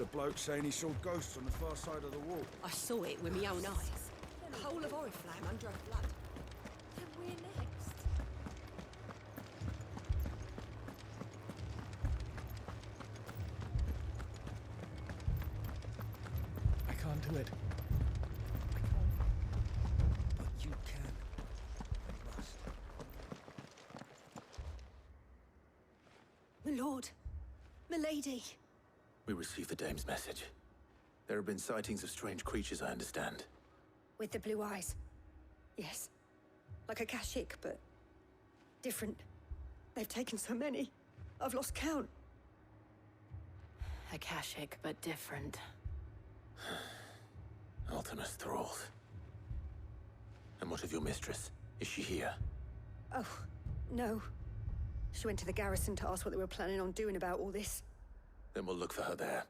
Heard a bloke saying he saw ghosts on the far side of the wall. I saw it with my own eyes. The whole of Oriflamme under a flood. Then we're next. I can't do it. But you can. You must. My lord. My lady. We received the dame's message. There have been sightings of strange creatures, I understand. With the blue eyes. Yes. Like a Kashik, but different. They've taken so many. I've lost count. A Kashik, but different. Ultimus thralls. And what of your mistress? Is she here? Oh, no. She went to the garrison to ask what they were planning on doing about all this. Then we'll look for her there.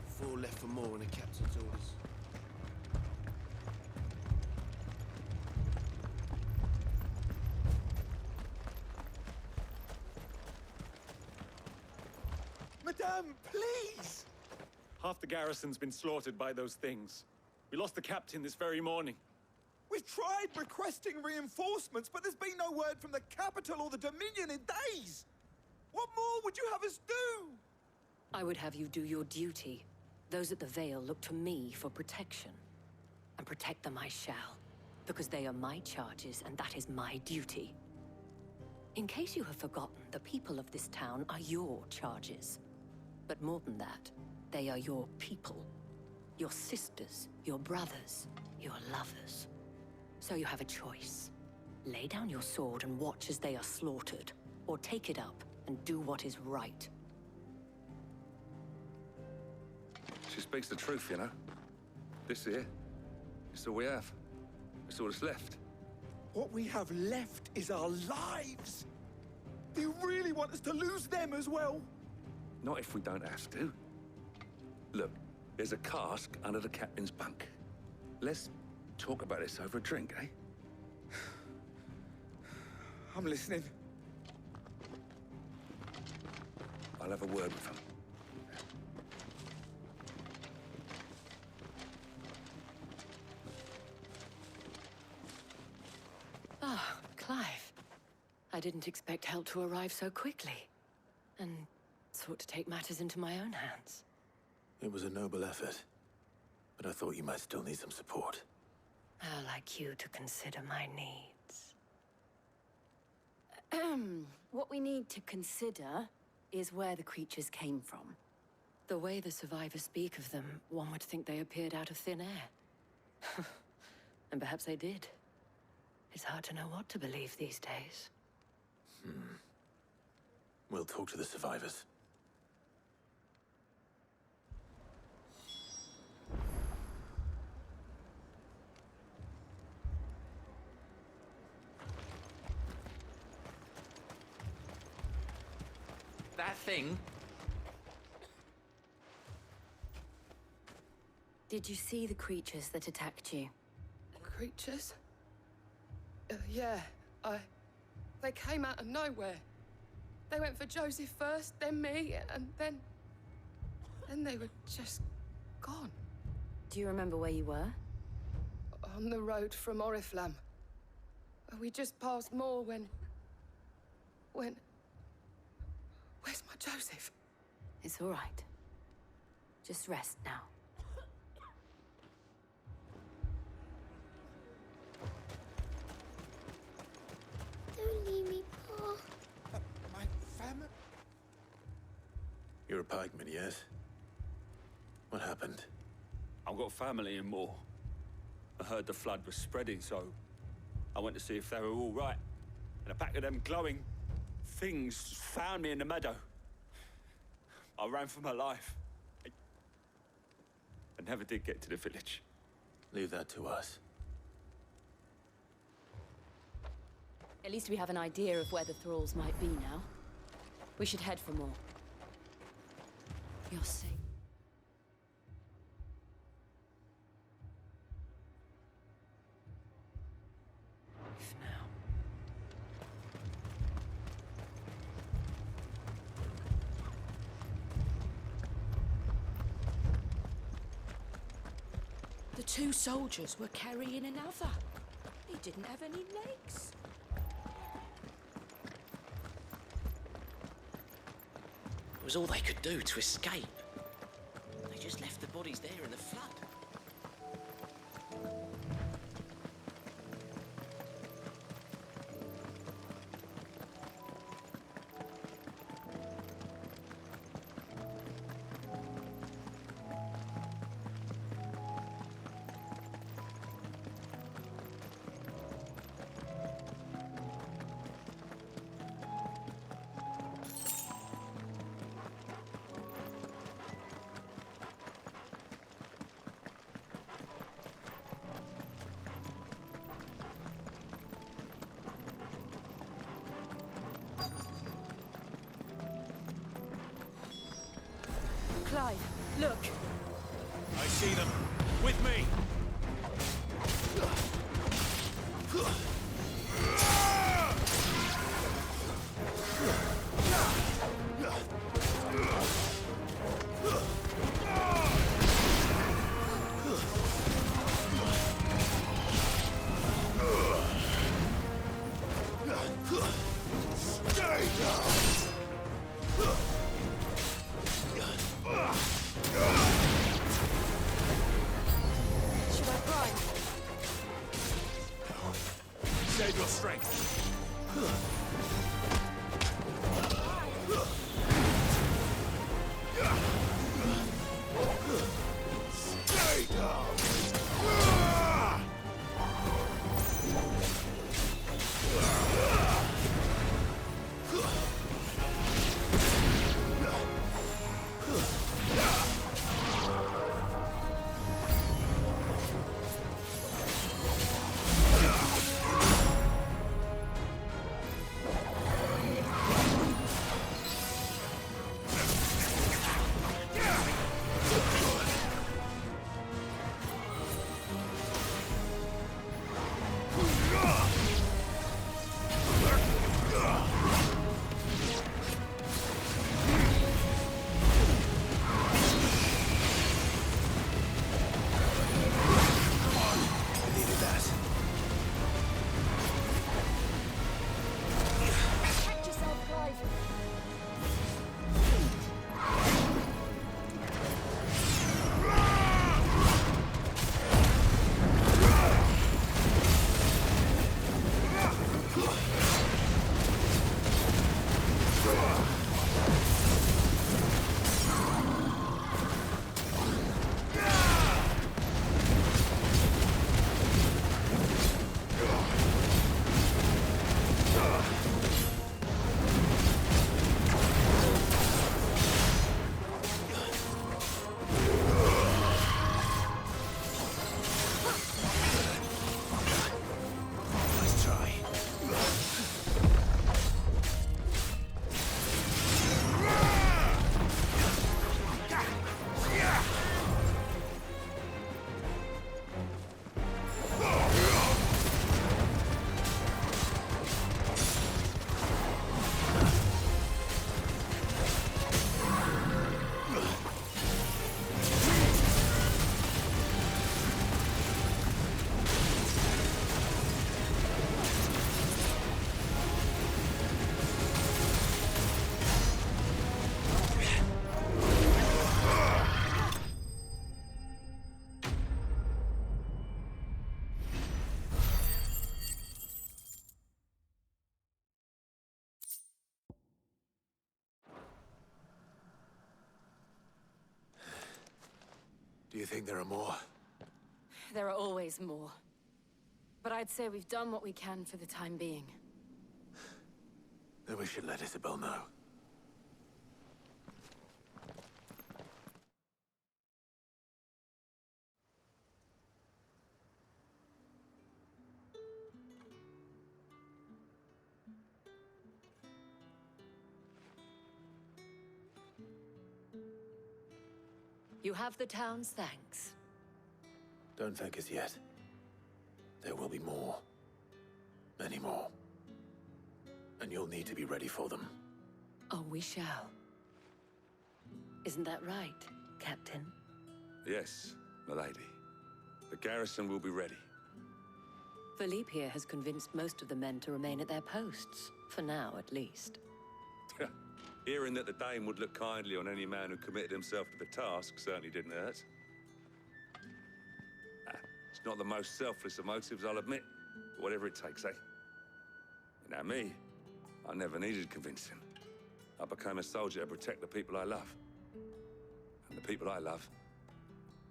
Four left for more in the captain's orders. Madame, please! Half the garrison's been slaughtered by those things. We lost the captain this very morning. We've tried requesting reinforcements, but there's been no word from the capital or the Dominion in days! What more would you have us do? I would have you do your duty. Those at the Vale look to me for protection. And protect them I shall. Because they are my charges, and that is my duty. In case you have forgotten, the people of this town are your charges. But more than that, they are your people. Your sisters, your brothers, your lovers. So you have a choice. Lay down your sword and watch as they are slaughtered, or take it up and do what is right. She speaks the truth, you know. This here, it's all we have. It's all that's left. What we have left is our lives! Do you really want us to lose them as well? Not if we don't have to. Look, there's a cask under the captain's bunk. Let's talk about this over a drink, eh? I'm listening. I'll have a word with him. Ah, Clive. I didn't expect help to arrive so quickly. And sought to take matters into my own hands. It was a noble effort, but I thought you might still need some support. I'd like you to consider my needs. What we need to consider is where the creatures came from. The way the survivors speak of them, one would think they appeared out of thin air. And perhaps they did. It's hard to know what to believe these days. We'll talk to the survivors. That thing? Did you see the creatures that attacked you? Creatures? Yeah, they came out of nowhere. They went for Joseph first, then me, and then they were just gone. Do you remember where you were? On the road from Oriflamme. We just passed Moor when... Where's my Joseph? It's all right. Just rest now. Don't leave me, Pa. My family? You're a pikeman, yes? What happened? I've got family in Moor. I heard the flood was spreading, so I went to see if they were all right. And a pack of them glowing things found me in the meadow. I ran for my life. I never did get to the village. Leave that to us. At least we have an idea of where the thralls might be now. We should head for more. You're safe. Now. The two soldiers were carrying another. He didn't have any legs. It was all they could do to escape. They just left the bodies there in the flood. Clive, look! I see them. With me. Save your strength. Stay down. Do you think there are more? There are always more. But I'd say we've done what we can for the time being. Then we should let Isabel know. You have the town's thanks. Don't thank us yet. There will be more. Many more. And you'll need to be ready for them. Oh, we shall. Isn't that right, Captain? Yes, milady. The garrison will be ready. Philippe here has convinced most of the men to remain at their posts. For now, at least. Hearing that the Dame would look kindly on any man who committed himself to the task certainly didn't hurt. It's not the most selfless of motives, I'll admit. But whatever it takes, eh? Now me, I never needed convincing. I became a soldier to protect the people I love. And the people I love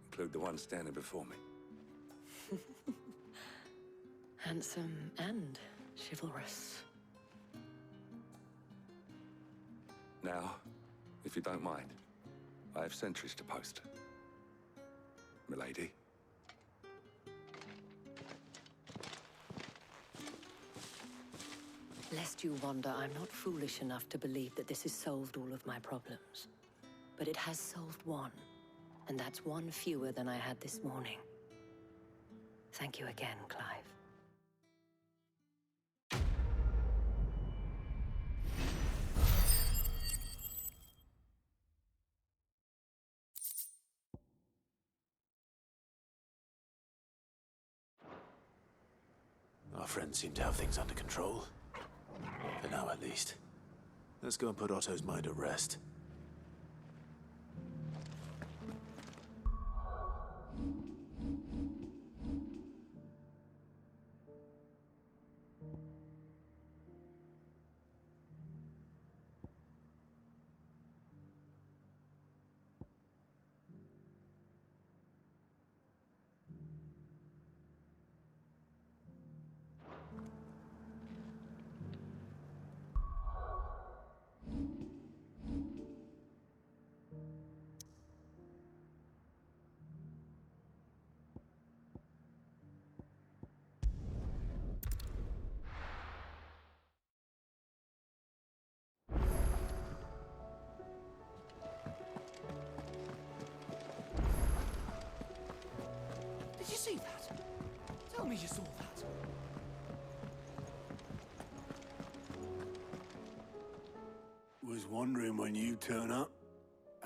include the ones standing before me. Handsome and chivalrous. Now, if you don't mind, I have sentries to post. Milady. Lest you wonder, I'm not foolish enough to believe that this has solved all of my problems. But it has solved one, and that's one fewer than I had this morning. Thank you again, Clive. Our friends seem to have things under control. For now, at least. Let's go and put Otto's mind at rest. Did you see that? Tell me you saw that. Was wondering when you turn up.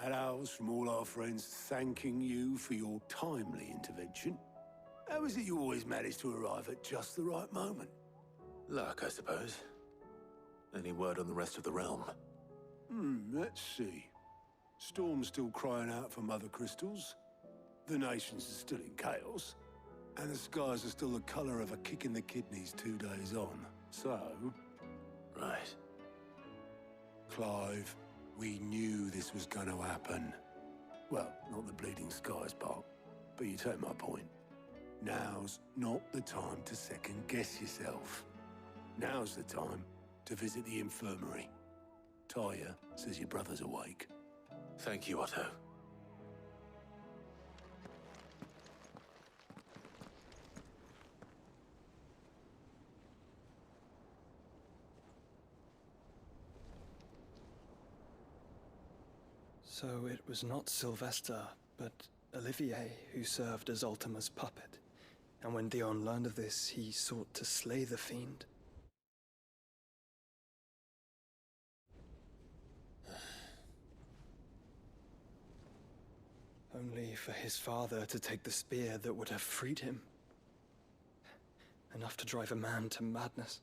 Had owls from all our friends thanking you for your timely intervention. How is it you always manage to arrive at just the right moment? Luck, I suppose. Any word on the rest of the realm? Let's see. Storm's still crying out for Mother Crystals. The nations are still in chaos. And the skies are still the color of a kick in the kidneys 2 days on. So... Right. Clive, we knew this was going to happen. Well, not the bleeding skies part, but you take my point. Now's not the time to second-guess yourself. Now's the time to visit the infirmary. Taya says your brother's awake. Thank you, Otto. So it was not Sylvester, but Olivier who served as Ultima's puppet. And when Dion learned of this, he sought to slay the fiend. Only for his father to take the spear that would have freed him. Enough to drive a man to madness.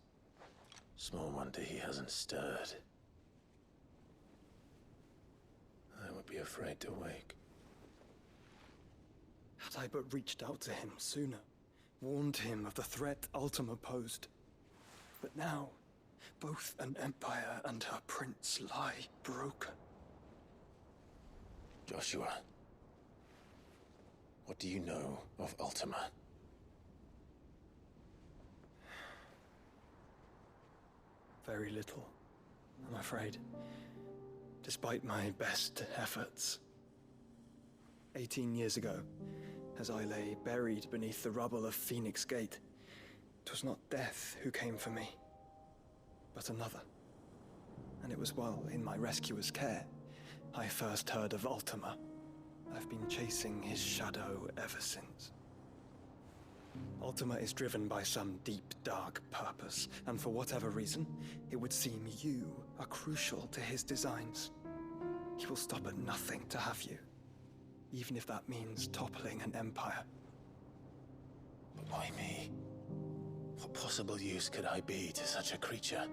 Small wonder he hasn't stirred. I would be afraid to wake. Had I but reached out to him sooner, warned him of the threat Ultima posed. But now, both an empire and her prince lie broken. Joshua, what do you know of Ultima? Very little, I'm afraid. Despite my best efforts. 18 years ago, as I lay buried beneath the rubble of Phoenix Gate, 'twas not death who came for me, but another. And it was while in my rescuer's care, I first heard of Ultima. I've been chasing his shadow ever since. Ultima is driven by some deep, dark purpose, and for whatever reason, it would seem you are crucial to his designs. He will stop at nothing to have you, even if that means toppling an empire. But why me? What possible use could I be to such a creature?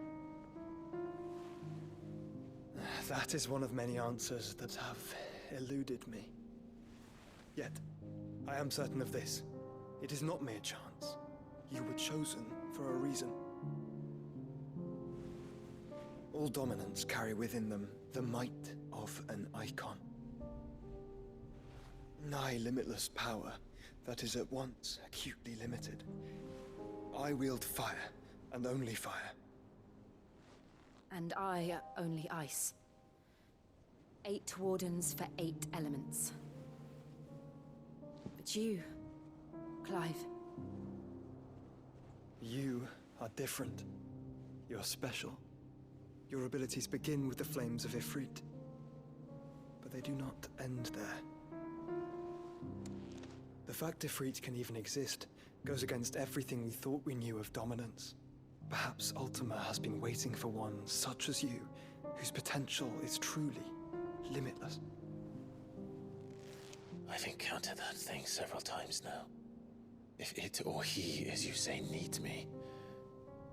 That is one of many answers that have eluded me. Yet, I am certain of this. It is not mere chance. You were chosen for a reason. All dominants carry within them the might of an icon. Nigh limitless power that is at once acutely limited. I wield fire, and only fire. And I only ice. 8 wardens for 8 elements. But you, Clive. You are different. You're special. Your abilities begin with the flames of Ifrit. But they do not end there. The fact Ifrit can even exist goes against everything we thought we knew of dominance. Perhaps Ultima has been waiting for one such as you, whose potential is truly limitless. I've encountered that thing several times now. If it or he, as you say, needs me,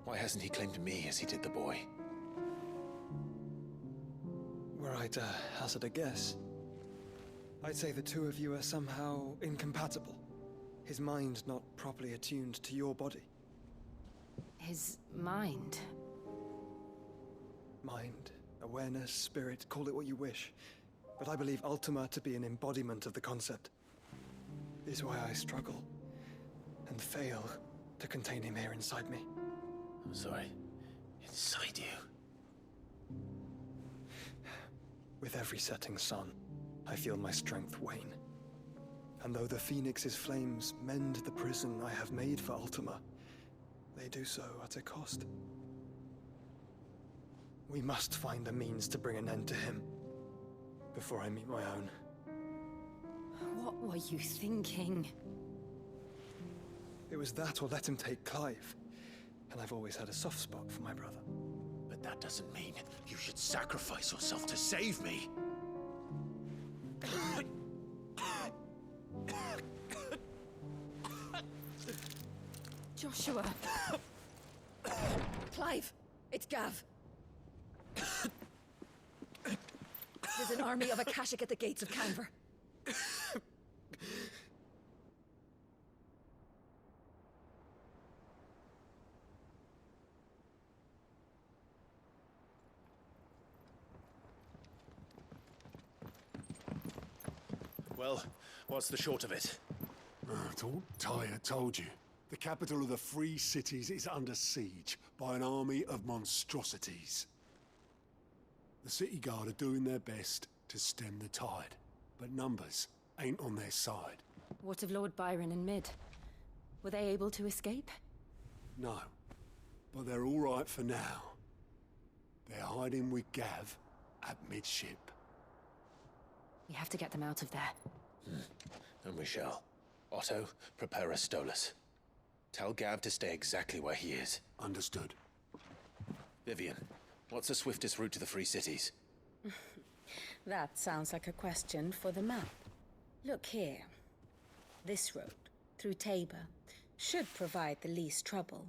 why hasn't he claimed me as he did the boy? Were I to hazard a guess, I'd say the two of you are somehow incompatible. His mind not properly attuned to your body. His mind? Mind, awareness, spirit, call it what you wish. But I believe Ultima to be an embodiment of the concept. This is why I struggle and fail to contain him here inside me. I'm sorry. Inside you? With every setting sun, I feel my strength wane. And though the Phoenix's flames mend the prison I have made for Ultima, they do so at a cost. We must find a means to bring an end to him before I meet my own. What were you thinking? It was that or let him take Clive. And I've always had a soft spot for my brother. But that doesn't mean you should sacrifice yourself to save me. Joshua! Clive! It's Gav! There's an army of Akashic at the gates of Canver. Well, what's the short of it? I thought Tyre told you. The capital of the Free Cities is under siege by an army of monstrosities. The city guard are doing their best to stem the tide, but numbers ain't on their side. What of Lord Byron and Mid? Were they able to escape? No, but they're all right for now. They're hiding with Gav at midship. We have to get them out of there. And we shall. Otto, prepare a Stolas. Tell Gav to stay exactly where he is. Understood. Vivian, what's the swiftest route to the Free Cities? That sounds like a question for the map. Look here. This road, through Tabor, should provide the least trouble.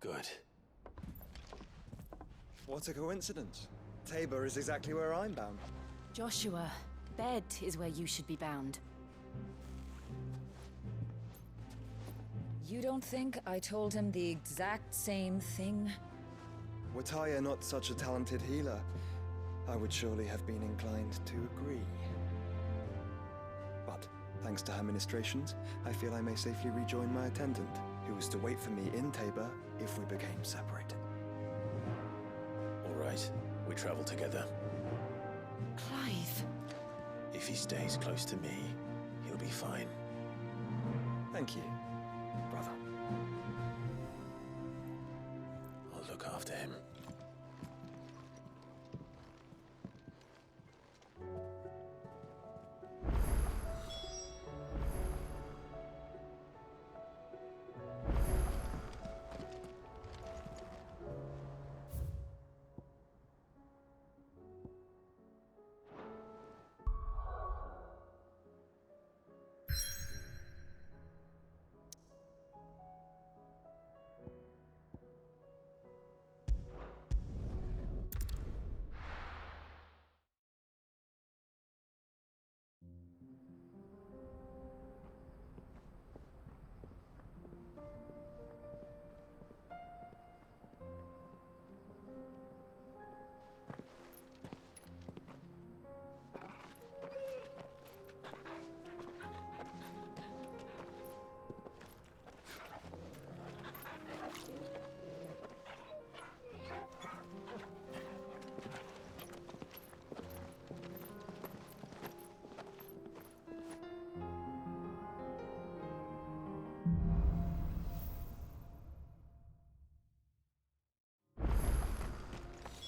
Good. What a coincidence. Tabor is exactly where I'm bound. Joshua, bed is where you should be bound. You don't think I told him the exact same thing? Were Tyre not such a talented healer, I would surely have been inclined to agree. But, thanks to her ministrations, I feel I may safely rejoin my attendant, who was to wait for me in Tabor if we became separated. All right, we travel together. Clive! If he stays close to me, he'll be fine. Thank you, brother. I'll look after him.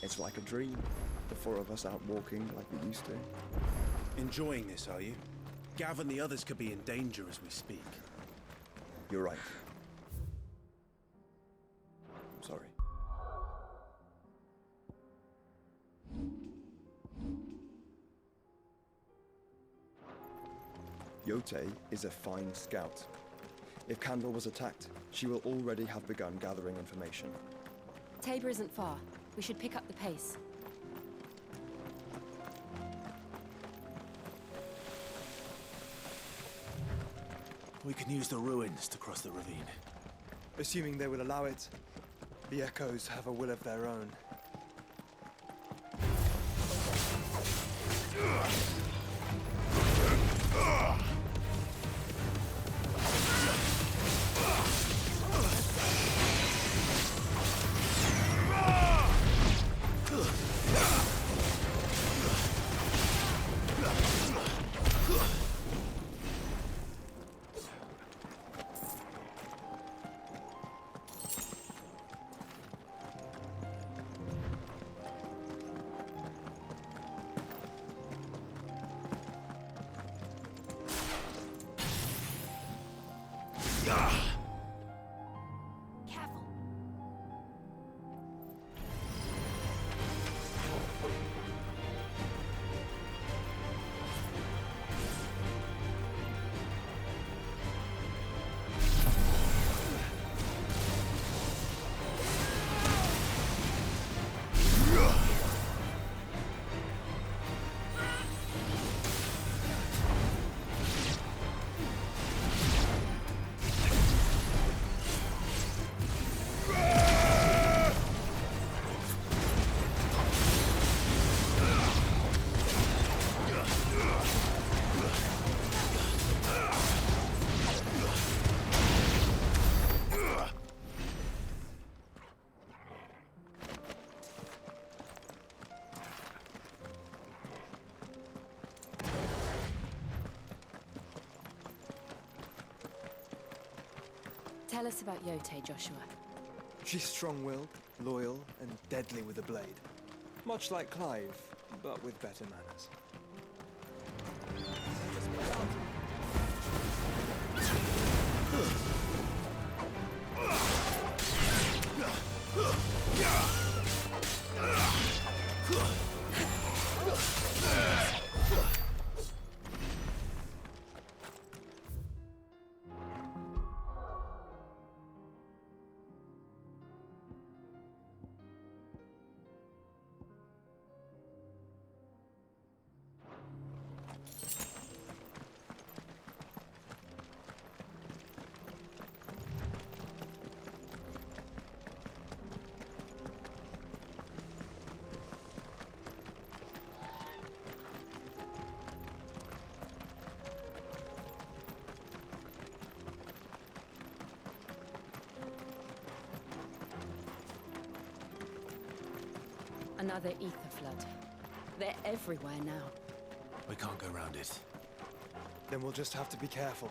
It's like a dream. The four of us out walking like we used to. Enjoying this, are you? Gav and the others could be in danger as we speak. You're right. I'm sorry. Yote is a fine scout. If Candle was attacked, she will already have begun gathering information. Tabor isn't far. We should pick up the pace. We can use the ruins to cross the ravine. Assuming they will allow it. The Echoes have a will of their own. Tell us about Yote, Joshua. She's strong-willed, loyal, and deadly with a blade. Much like Clive, but with better manners. Another ether flood. They're everywhere now. We can't go around it. Then we'll just have to be careful.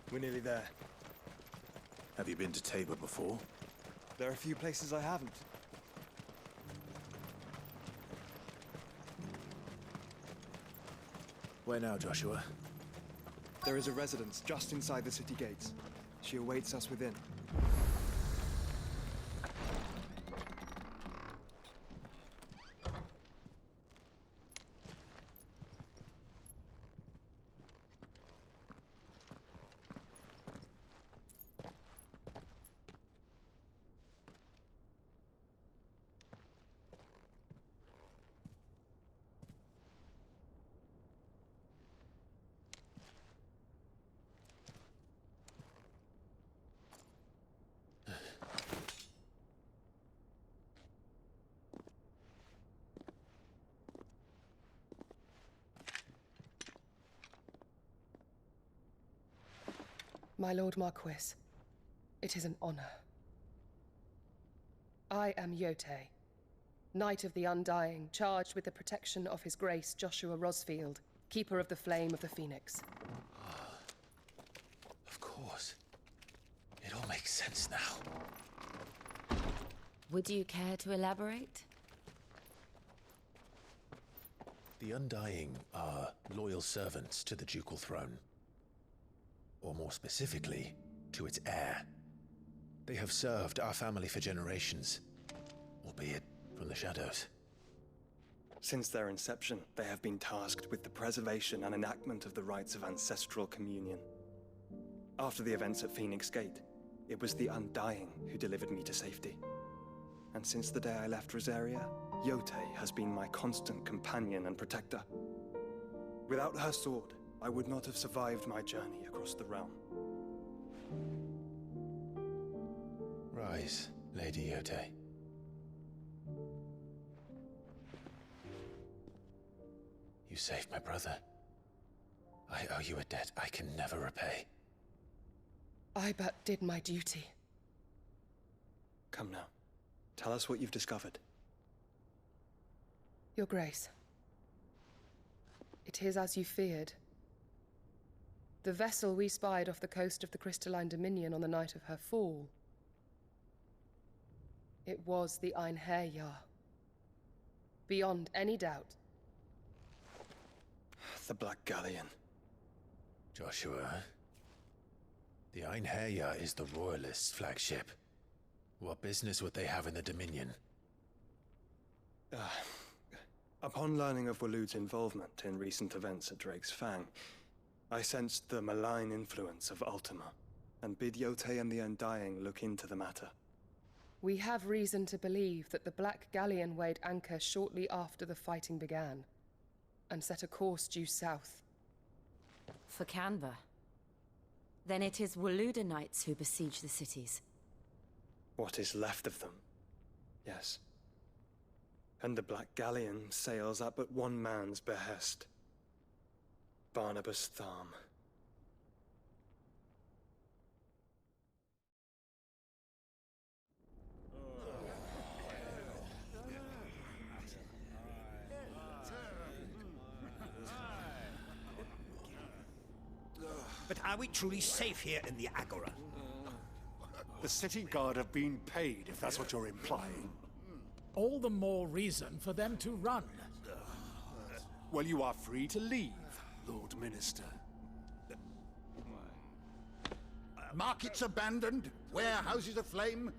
We're nearly there. Have you been to Tabor before? There are a few places I haven't. Where now, Joshua? There is a residence just inside the city gates. She awaits us within. My Lord Marquis, it is an honor. I am Yote, Knight of the Undying, charged with the protection of His Grace Joshua Rosfield, Keeper of the Flame of the Phoenix. Of course. It all makes sense now. Would you care to elaborate? The Undying are loyal servants to the ducal throne. Or more specifically, to its heir. They have served our family for generations, albeit from the shadows. Since their inception, they have been tasked with the preservation and enactment of the rites of ancestral communion. After the events at Phoenix Gate, it was the Undying who delivered me to safety. And since the day I left Rosaria, Yote has been my constant companion and protector. Without her sword, I would not have survived my journey across the realm. Rise, Lady Yote. You saved my brother. I owe you a debt I can never repay. I but did my duty. Come now. Tell us what you've discovered. Your Grace. It is as you feared. The vessel we spied off the coast of the Crystalline Dominion on the night of her fall. It was the Einherjar. Beyond any doubt. The Black Galleon. Joshua, the Einherjar is the Royalists' flagship. What business would they have in the Dominion? Upon learning of Waloed's involvement in recent events at Drake's Fang, I sensed the malign influence of Ultima, and bid Yote and the Undying look into the matter. We have reason to believe that the Black Galleon weighed anchor shortly after the fighting began, and set a course due south. For Canva. Then it is Waloed Knights who besiege the cities. What is left of them, yes. And the Black Galleon sails at but one man's behest. Barnabas Tharm. But are we truly safe here in the Agora? The city guard have been paid, if that's what you're implying. All the more reason for them to run. Well, you are free to leave, Lord Minister. Markets abandoned, warehouses aflame,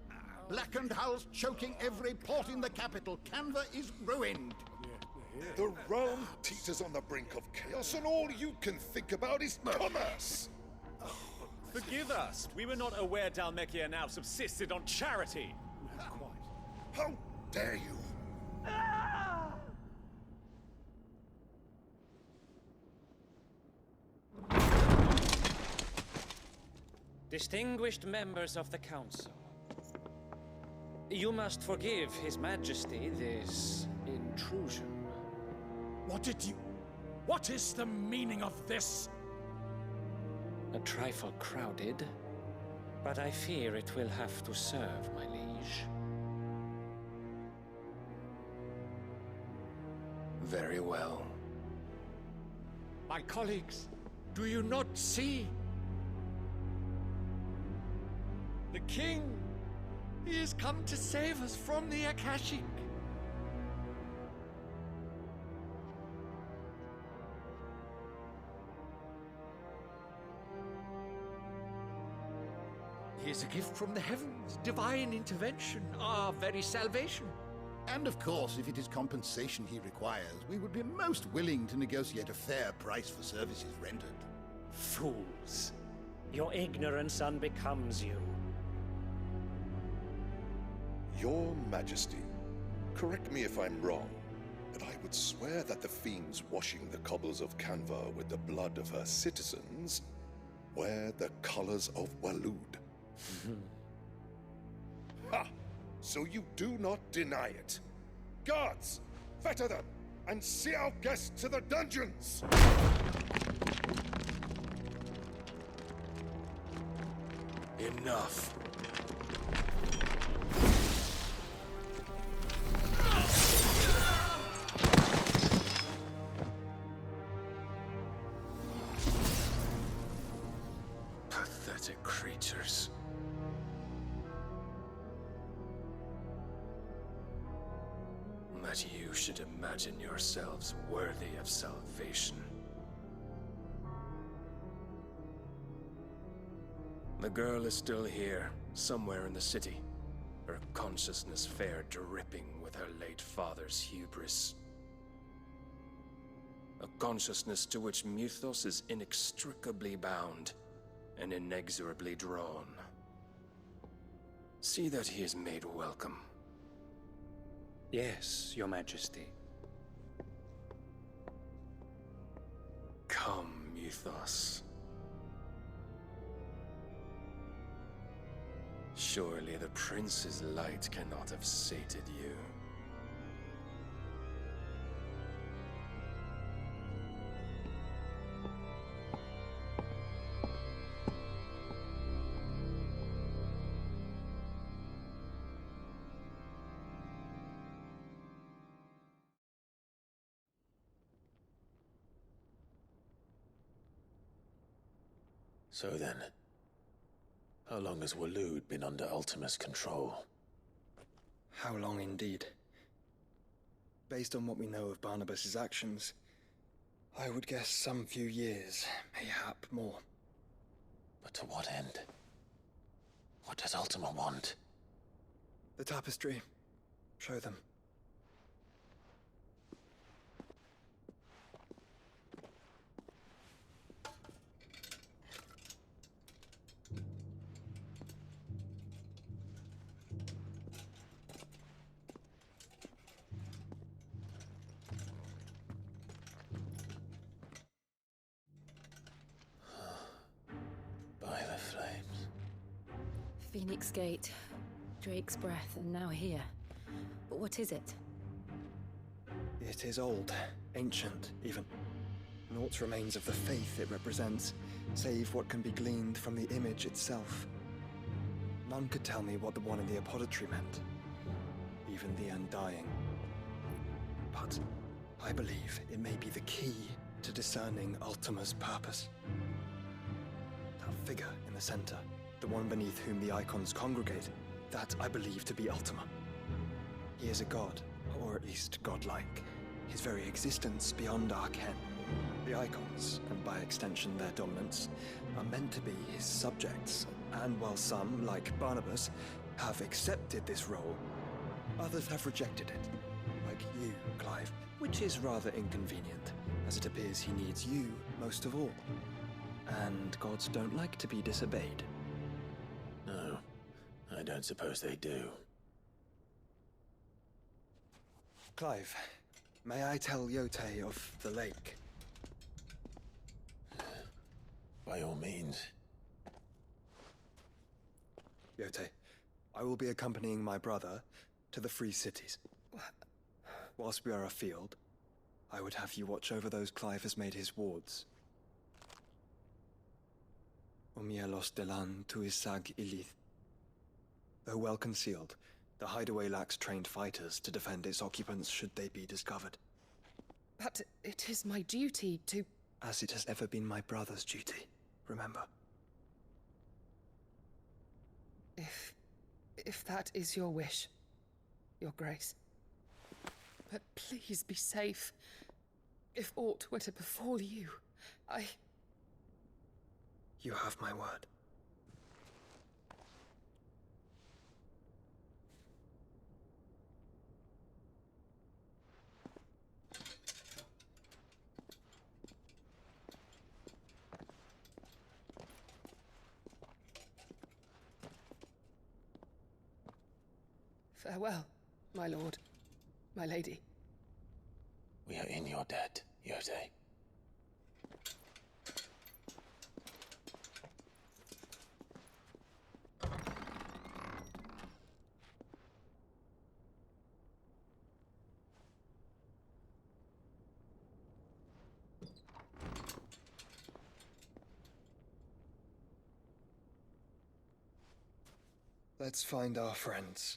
blackened hulls choking every port in the capital. Canva is ruined. The realm teeters on the brink of chaos, and all you can think about is commerce! Forgive us. We were not aware Dhalmekia now subsisted on charity. How dare you! Distinguished members of the Council, you must forgive His Majesty this intrusion. What is the meaning of this? A trifle crowded, but I fear it will have to serve, my liege. Very well. My colleagues, do you not see? The king! He has come to save us from the Akashic! He is a gift from the heavens, divine intervention, our very salvation. And of course, if it is compensation he requires, we would be most willing to negotiate a fair price for services rendered. Fools! Your ignorance unbecomes you. Your Majesty, correct me if I'm wrong, but I would swear that the fiends washing the cobbles of Canva with the blood of her citizens wear the colors of Waloed. Ha! So you do not deny it. Guards, fetter them, and see our guests to the dungeons! Enough. Pathetic creatures. That you should imagine yourselves worthy of salvation. The girl is still here, somewhere in the city. Her consciousness fair dripping with her late father's hubris. A consciousness to which Mythos is inextricably bound and inexorably drawn. See that he is made welcome. Yes, Your Majesty. Come, Mythos. Surely the prince's light cannot have sated you. So then, how long has Waloed been under Ultima's control? How long indeed? Based on what we know of Barnabas's actions, I would guess some few years, mayhap more. But to what end? What does Ultima want? The tapestry. Show them. By the flames. Phoenix Gate, Drake's Breath, and now here. But what is it? It is old, ancient, even. Naught remains of the faith it represents, save what can be gleaned from the image itself. None could tell me what the one in the apothecary meant, even the Undying. But I believe it may be the key to discerning Ultima's purpose. figure in the center, the one beneath whom the icons congregate, that I believe to be Ultima. He is a god, or at least godlike, his very existence beyond our ken. The icons, and by extension their dominants, are meant to be his subjects, and while some, like Barnabas, have accepted this role, others have rejected it, like you, Clive, which is rather inconvenient, as it appears he needs you most of all. And gods don't like to be disobeyed. No, I don't suppose they do. Clive, may I tell Yote of the lake? By all means. Yote, I will be accompanying my brother to the Free Cities. Whilst we are afield, I would have you watch over those Clive has made his wards. Omielos delan tuisag ilith. Though well concealed, the hideaway lacks trained fighters to defend its occupants should they be discovered. But it is my duty to... As it has ever been my brother's duty, remember. If that is your wish, Your Grace. But please be safe. If aught were to befall you, You have my word. Farewell, my lord, my lady. We are in your debt, Yote. Let's find our friends.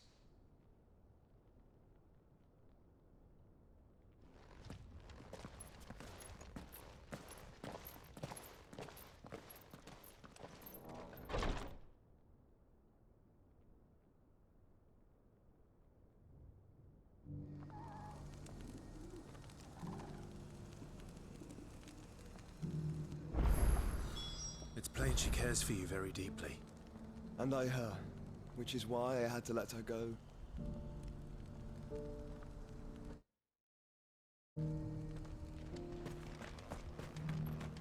It's plain she cares for you very deeply. And I her, which is why I had to let her go.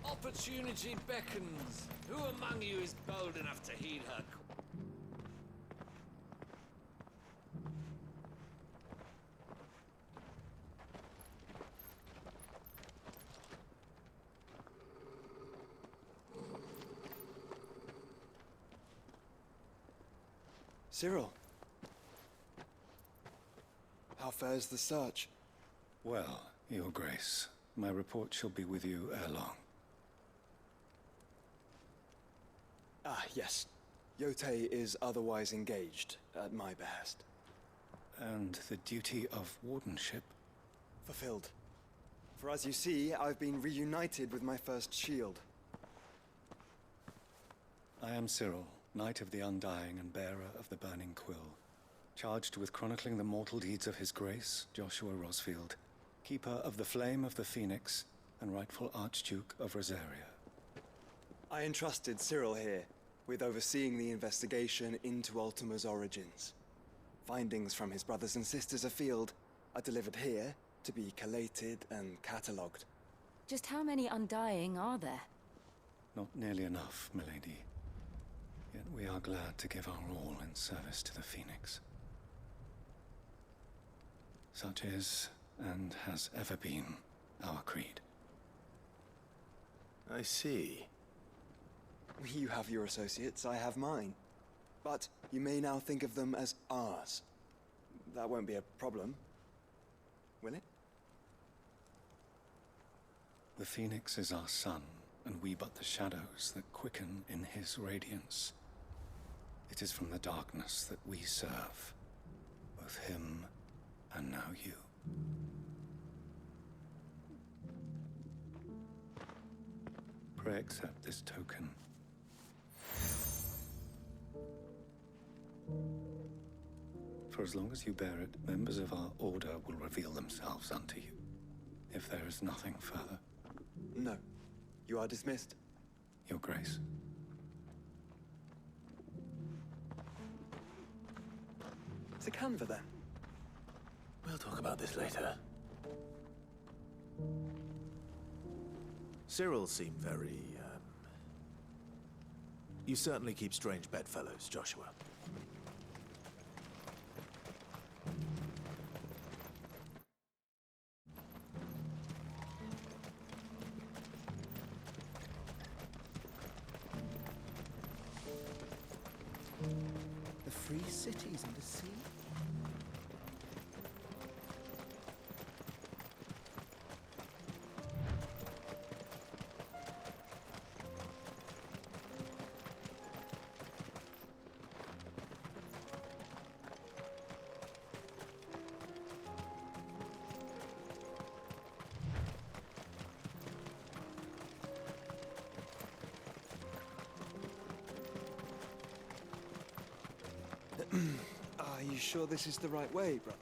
Opportunity beckons. Who among you is bold enough to heed her call? Cyril. How fares the search? Well, Your Grace, my report shall be with you ere long. Ah, yes. Yote is otherwise engaged, at my behest. And the duty of wardenship? Fulfilled. For as you see, I've been reunited with my first shield. I am Cyril, Knight of the Undying and bearer of the Burning Quill, charged with chronicling the mortal deeds of His Grace, Joshua Rosfield, keeper of the Flame of the Phoenix and rightful Archduke of Rosaria. I entrusted Cyril here with overseeing the investigation into Ultima's origins. Findings from his brothers and sisters afield are delivered here to be collated and catalogued. Just how many Undying are there? Not nearly enough, milady. Yet we are glad to give our all in service to the Phoenix. Such is, and has ever been, our creed. I see. You have your associates, I have mine. But you may now think of them as ours. That won't be a problem, will it? The Phoenix is our sun, and we but the shadows that quicken in his radiance. It is from the darkness that we serve, both him and now you. Pray accept this token. For as long as you bear it, members of our order will reveal themselves unto you. If there is nothing further. No. You are dismissed. Your Grace. It's a Canva, then. We'll talk about this later. Cyril seemed very, You certainly keep strange bedfellows, Joshua. The free cities and the sea? Are you sure this is the right way, brother?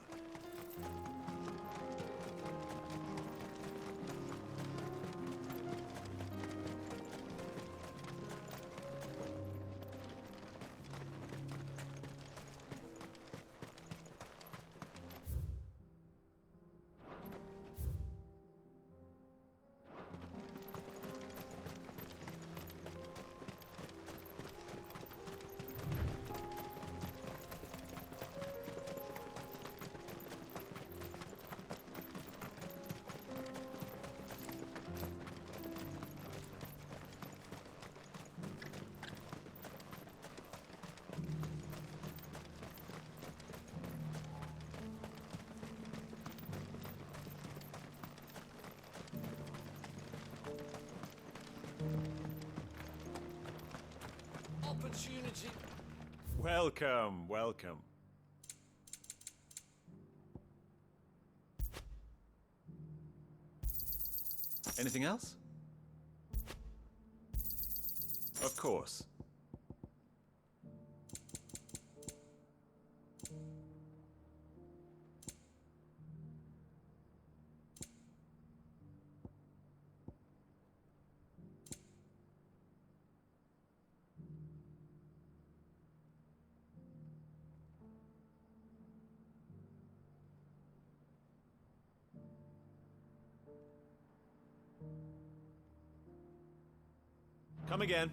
Opportunity. Welcome, welcome. Anything else? Of course. Come again.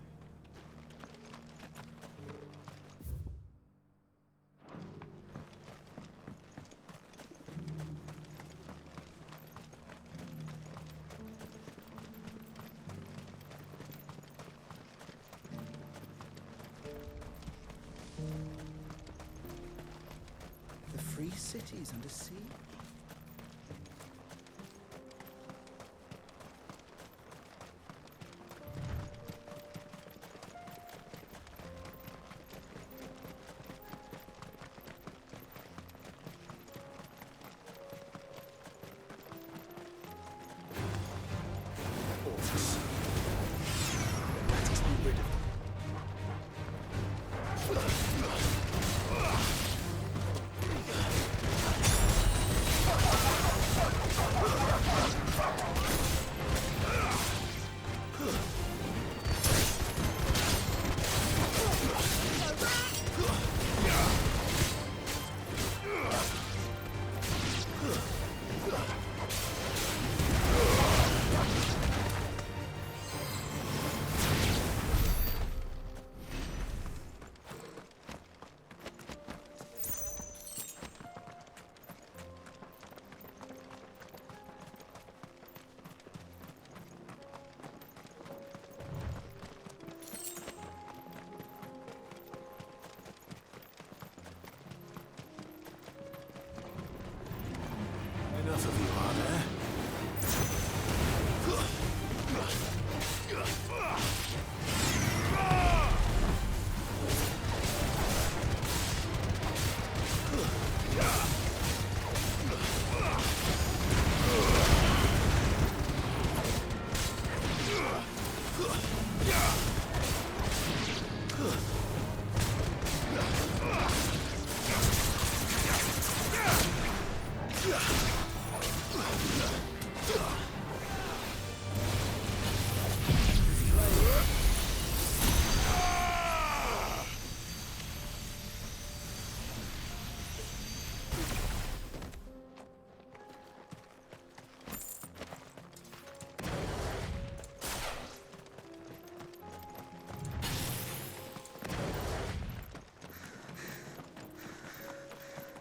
The free cities and the sea?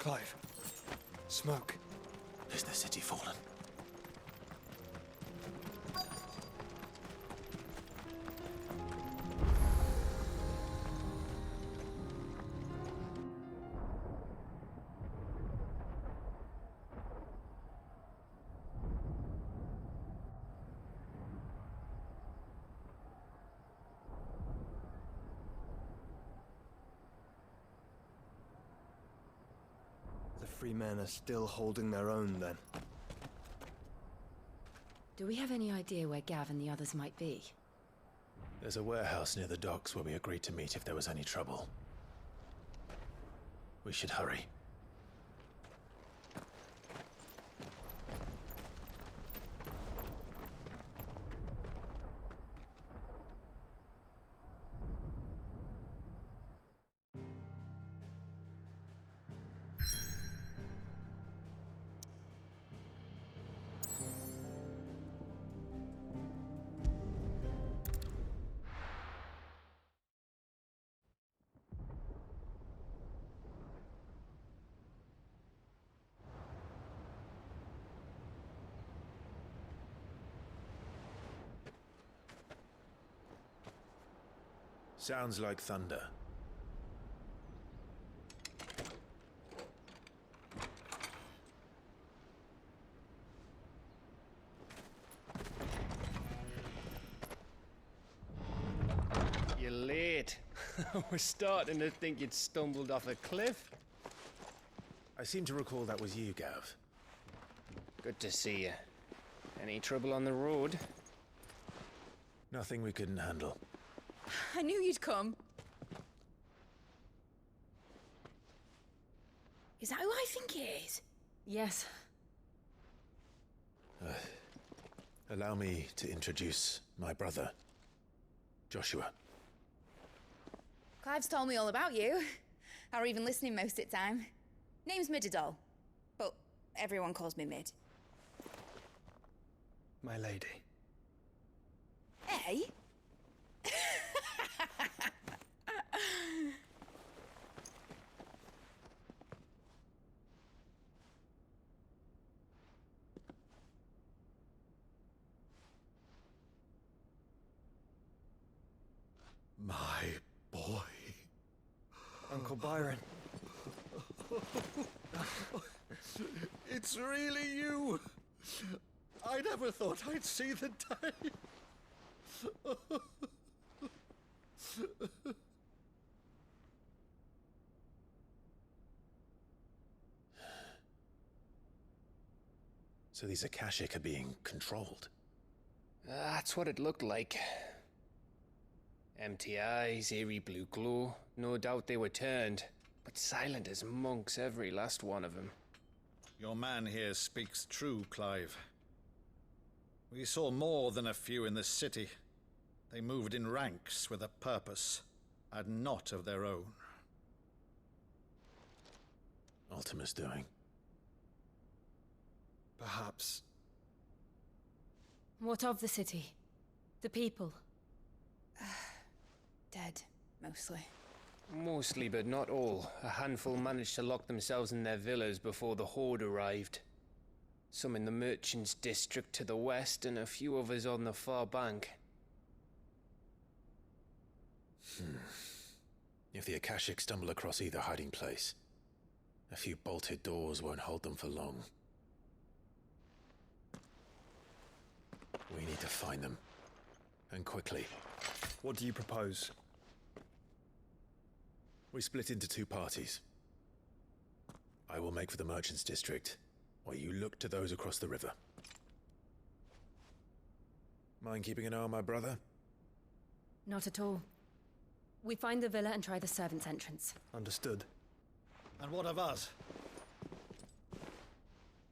Clive. Smoke. Is the city fallen? The free men are still holding their own, then. Do we have any idea where Gav and the others might be? There's a warehouse near the docks where we agreed to meet if there was any trouble. We should hurry. Sounds like thunder. You're late. We're starting to think you'd stumbled off a cliff. I seem to recall that was you, Gav. Good to see you. Any trouble on the road? Nothing we couldn't handle. I knew you'd come. Is that who I think it is? Yes. Allow me to introduce my brother, Joshua. Clive's told me all about you. Or even listening most of the time. Name's Midadol, but everyone calls me Mid. My lady. Hey? My boy. Uncle Byron. It's really you. I never thought I'd see the day. So these Akashic are being controlled? That's what it looked like. Empty eyes, eerie blue glow. No doubt they were turned, but silent as monks, every last one of them. Your man here speaks true, Clive. We saw more than a few in the city. They moved in ranks with a purpose, and not of their own. Ultima's doing. Perhaps. What of the city? The people? Dead, mostly. Mostly, but not all. A handful managed to lock themselves in their villas before the Horde arrived. Some in the Merchants' District to the west, and a few others on the far bank. If the Akashic stumble across either hiding place, a few bolted doors won't hold them for long. We need to find them. And quickly. What do you propose? We split into two parties. I will make for the Merchants' District, while you look to those across the river. Mind keeping an eye on my brother? Not at all. We find the villa and try the servants' entrance. Understood. And what of us?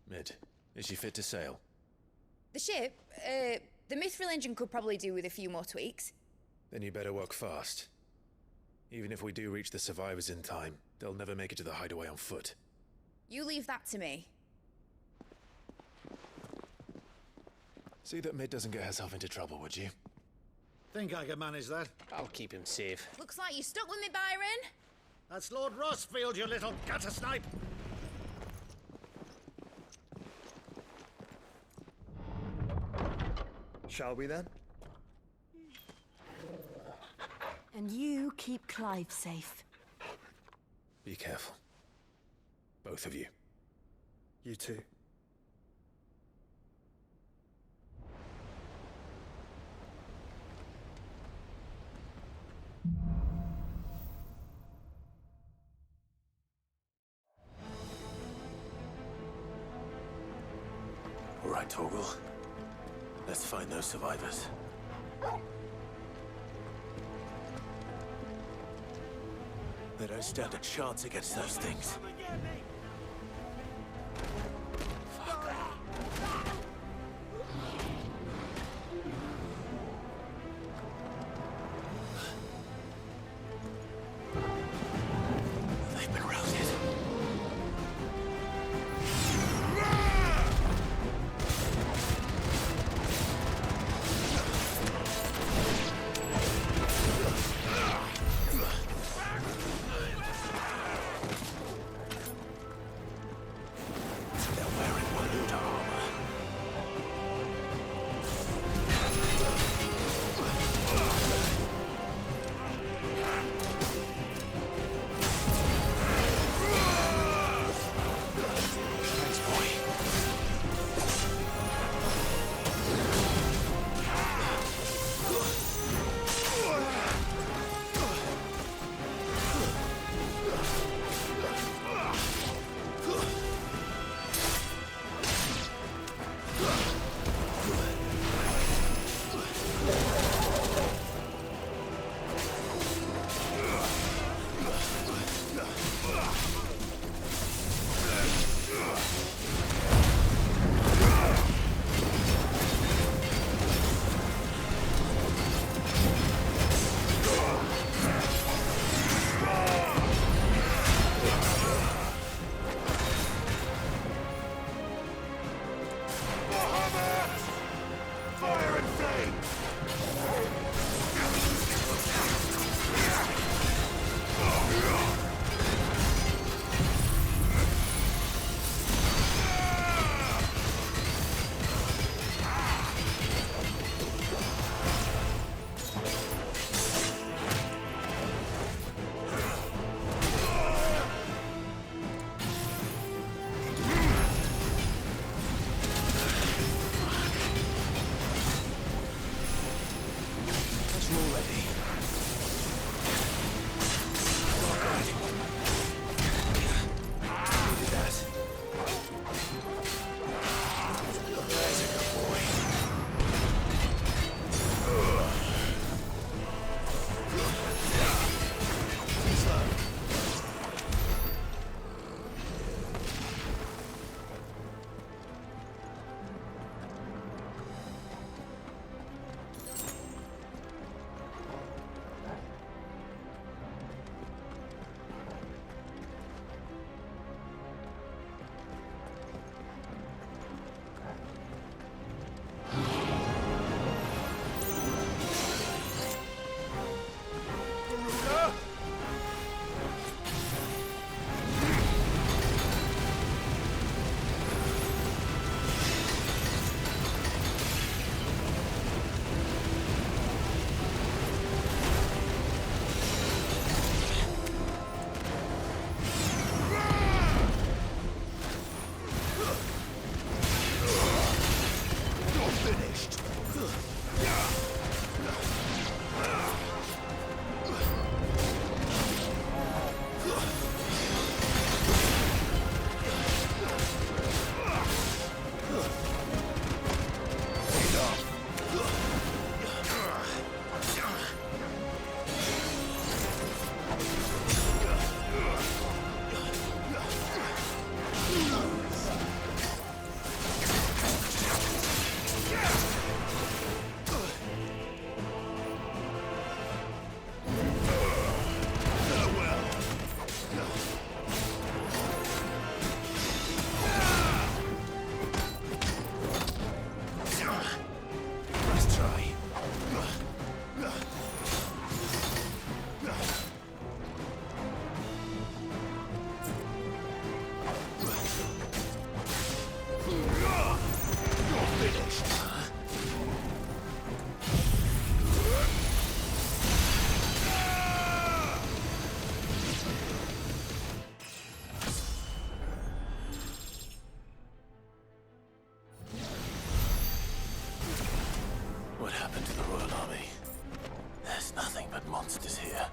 Mid, is she fit to sail? The ship, the Mithril engine could probably do with a few more tweaks. Then you better work fast. Even if we do reach the survivors in time, they'll never make it to the hideaway on foot. You leave that to me. See that Mid doesn't get herself into trouble, would you? Think I can manage that? I'll keep him safe. Looks like you stuck with me, Byron. That's Lord Rossfield, you little gutter snipe! Shall we then? And you keep Clive safe. Be careful. Both of you. You too. All right, Torgal. Let's find those survivors. They don't stand a chance against those things. They've been routed. What happened to the Royal Army? There's nothing but monsters here.